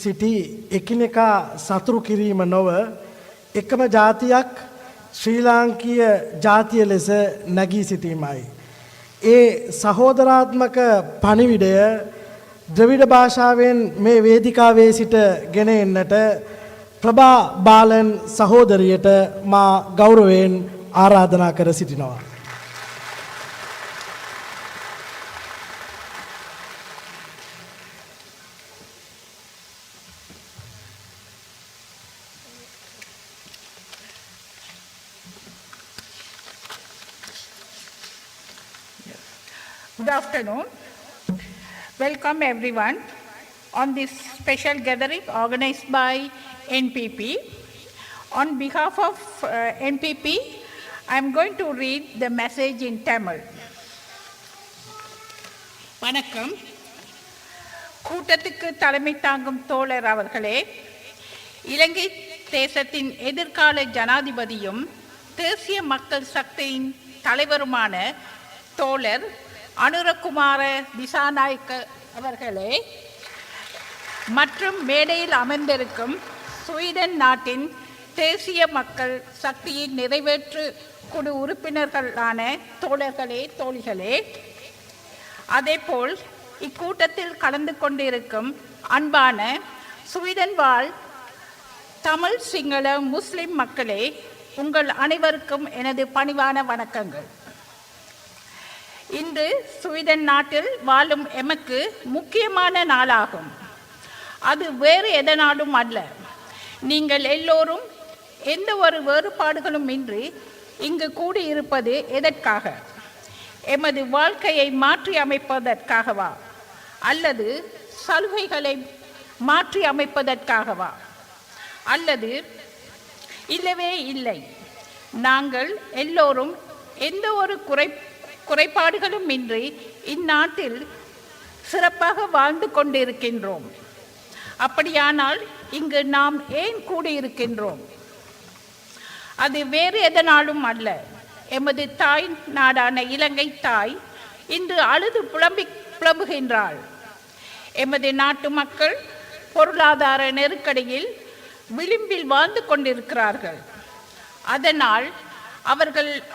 සිටි එකිනෙකා සතුරු කිරීම නොව එකම ජාතියක් ශ්‍රී ලාංකීය ජාතිය ලෙස නැගී සිටීමයි. ඒ සහෝදරාත්මක පණිවිඩය ද්‍රවිඩ භාෂාවෙන් මේ වේදිකාවේ සිට ගෙන එන්නට ප්‍රභා බාලන් සහෝදරියට මා ගෞරවයෙන් ආරාධනා කර සිටිනවා. Good afternoon. Welcome everyone on this special gathering organized by NPP. On behalf of NPP, I am going to read the message in Tamil. வணக்கம். கூட்டத்துக்கு தலைமை தாங்கும் தோழர் அவர்களே, இலங்கை தேசத்தின் எதிர்கால ஜனாதிபதியும் தேசிய மக்கள் சக்தியின் தலைவருமான தோழர் அனுரகுமார திசாநாயக்க அவர்களே மற்றும் மேடையில் அமர்ந்திருக்கும் ஸ்வீடன் நாட்டின் தேசிய மக்கள் சக்தியின் நிறைவேற்று குழு உறுப்பினர்களான தோழர்களே, தோழிகளே, அதேபோல் இக்கூட்டத்தில் கலந்து கொண்டிருக்கும் அன்பான ஸ்வீடன் வாழ் தமிழ், சிங்கள, முஸ்லிம் மக்களே, உங்கள் அனைவருக்கும் எனது பணிவான வணக்கங்கள். இன்று ஸ்வீடன் நாட்டில் வாழும் எமக்கு முக்கியமான நாளாகும். அது வேறு எதனாலும் அல்ல. நீங்கள் எல்லோரும் எந்த ஒரு வேறுபாடுகளும் இன்றி இங்கு கூடியிருப்பது எதற்காக? எமது வாழ்க்கையை மாற்றி அமைப்பதற்காகவா அல்லது சலுகைகளை மாற்றி அமைப்பதற்காகவா? அல்லது இல்லவே இல்லை, நாங்கள் எல்லோரும் எந்த ஒரு குறைபாடுகளும் இன்றி இந்நாட்டில் சிறப்பாக வாழ்ந்து கொண்டிருக்கின்றோம். அப்படியானால் இங்கு நாம் ஏன் கூடியிருக்கின்றோம்? அது வேறு எதனாலும் அல்ல. எமது தாய் நாடான இலங்கை தாய் இன்று அழுது புலம்புகின்றாள். எமது நாட்டு மக்கள் பொருளாதார நெருக்கடியில் விளிம்பில் வாழ்ந்து கொண்டிருக்கிறார்கள். அதனால்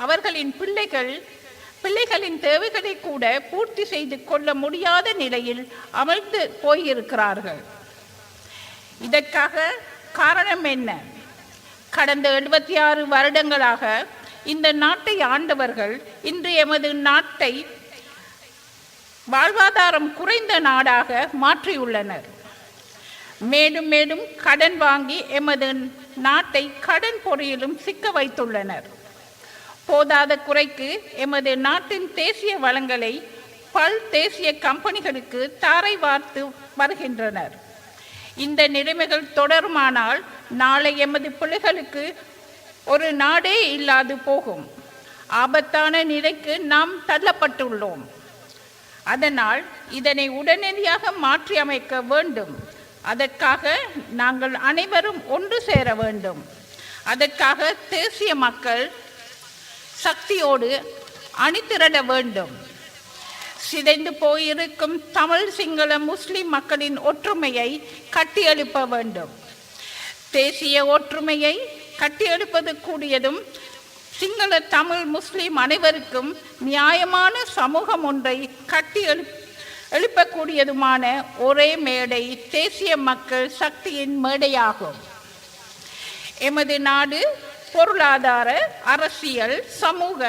அவர்களின் பிள்ளைகளின் தேவைகளை கூட பூர்த்தி செய்து கொள்ள முடியாத நிலையில் அமர்ந்து போயிருக்கிறார்கள். இதற்காக காரணம் என்ன? கடந்த 76 வருடங்களாக இந்த நாட்டை ஆண்டவர்கள் இன்று எமது நாட்டை வாழ்வாதாரம் குறைந்த நாடாக மாற்றியுள்ளனர். மேலும் மேலும் கடன் வாங்கி எமது நாட்டை கடன் பொறியிலும் சிக்க வைத்துள்ளனர். போதாத குறைக்கு எமது நாட்டின் தேசிய வளங்களை பல் தேசிய கம்பெனிகளுக்கு தாரை வார்த்து வருகின்றனர். இந்த நிலைமைகள் தொடருமானால் நாளை எமது பிள்ளைகளுக்கு ஒரு நாடே இல்லாது போகும் ஆபத்தான நிலைக்கு நாம் தள்ளப்பட்டுள்ளோம். அதனால் இதனை உடனடியாக மாற்றி அமைக்க வேண்டும். அதற்காக நாங்கள் அனைவரும் ஒன்று சேர வேண்டும். அதற்காக தேசிய மக்கள் சக்தியோடு அணிதிரள வேண்டும். சிதைந்து போயிருக்கும் தமிழ், சிங்கள, முஸ்லிம் மக்களின் ஒற்றுமையை கட்டியெழுப்ப வேண்டும். தேசிய ஒற்றுமையை கட்டியெழுப்பது கூடியதும் சிங்கள, தமிழ், முஸ்லிம் அனைவருக்கும் நியாயமான சமூகம் ஒன்றை எழுப்பக்கூடியதுமான ஒரே மேடை தேசிய மக்கள் சக்தியின் மேடையாகும். எமது நாடு பொருளாதார, அரசியல், சமூக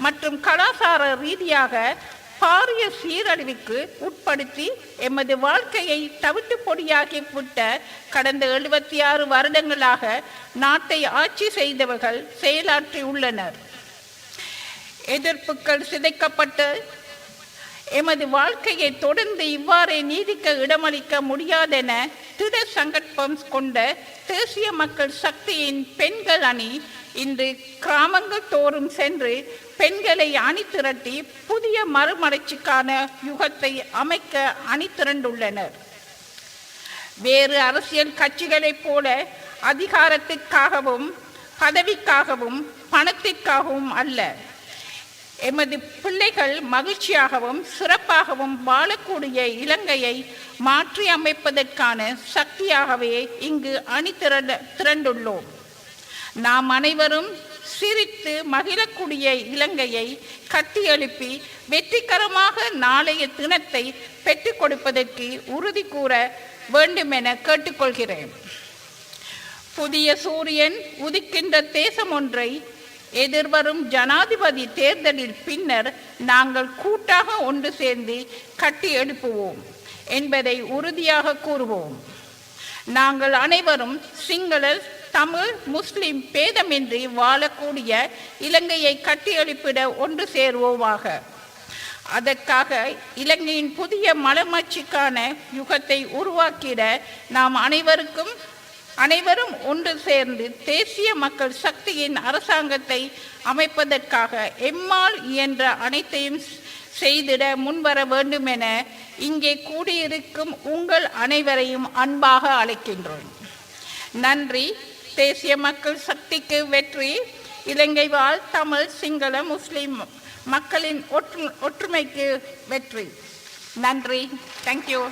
மற்றும் கலாச்சார ரீதியாக பாரிய சீரழிவுக்கு உட்படுத்தி எமது வாழ்க்கையை தவிட்டு பொடியாகிவிட்ட கடந்த 76 வருடங்களாக நாட்டை ஆட்சி செய்தவர்கள் செயலாற்றி உள்ளனர். எதிர்ப்புகள் சிதைக்கப்பட்டு எமது வாழ்க்கையை தொடர்ந்து இவ்வாறே நீடிக்க இடமளிக்க முடியாதென திட சங்கல்பம் கொண்ட தேசிய மக்கள் சக்தியின் பெண்கள் அணி இன்று கிராமங்கள் தோறும் சென்று பெண்களை அணிதிரட்டி புதிய மறுமலர்ச்சிக்கான யுகத்தை அமைக்க அணிதிரண்டுள்ளனர். வேறு அரசியல் கட்சிகளைப் போல அதிகாரத்திற்காகவும் பதவிக்காகவும் பணத்திற்காகவும் அல்ல, எமது பிள்ளைகள் மகிழ்ச்சியாகவும் சிறப்பாகவும் வாழக்கூடிய இலங்கையை மாற்றி அமைப்பதற்கான சக்தியாகவே இங்கு திரண்டுள்ளோம். நாம் அனைவரும் சிரித்து மகிழக்கூடிய இலங்கையை கட்டியெழுப்பி வெற்றிகரமாக நாளைய தினத்தை பெற்றுக் கொடுப்பதற்கு உறுதி கூற வேண்டுமென கேட்டுக்கொள்கிறேன். புதிய சூரியன் உதிக்கின்ற தேசம் ஒன்றை எதிர்வரும் ஜனாதிபதி தேர்தலில் பின்னர் நாங்கள் கூட்டாக ஒன்று சேர்ந்து கட்டி எழுப்புவோம் என்பதை உறுதியாக கூறுவோம். நாங்கள் அனைவரும் சிங்கள, தமிழ், முஸ்லிம் பேதமின்றி வாழக்கூடிய இலங்கையை கட்டியெழுப்பிட ஒன்று சேர்வோமாக. அதற்காக இலங்கையின் புதிய மலர்ச்சிக்கான யுகத்தை உருவாக்கிட நாம் அனைவரும் ஒன்று சேர்ந்து தேசிய மக்கள் சக்தியின் அரசாங்கத்தை அமைப்பதற்காக எம்மால் இயன்ற அனைத்தையும் செய்திட முன்வர வேண்டும் என இங்கே கூடியிருக்கும் உங்கள் அனைவரையும் அன்பாக அழைக்கின்றோம். நன்றி. தேசிய மக்கள் சக்திக்கு வெற்றி. இலங்கை வாழ் தமிழ், சிங்கள, முஸ்லிம் மக்களின் ஒற்றுமைக்கு வெற்றி. நன்றி. தேங்க்யூ.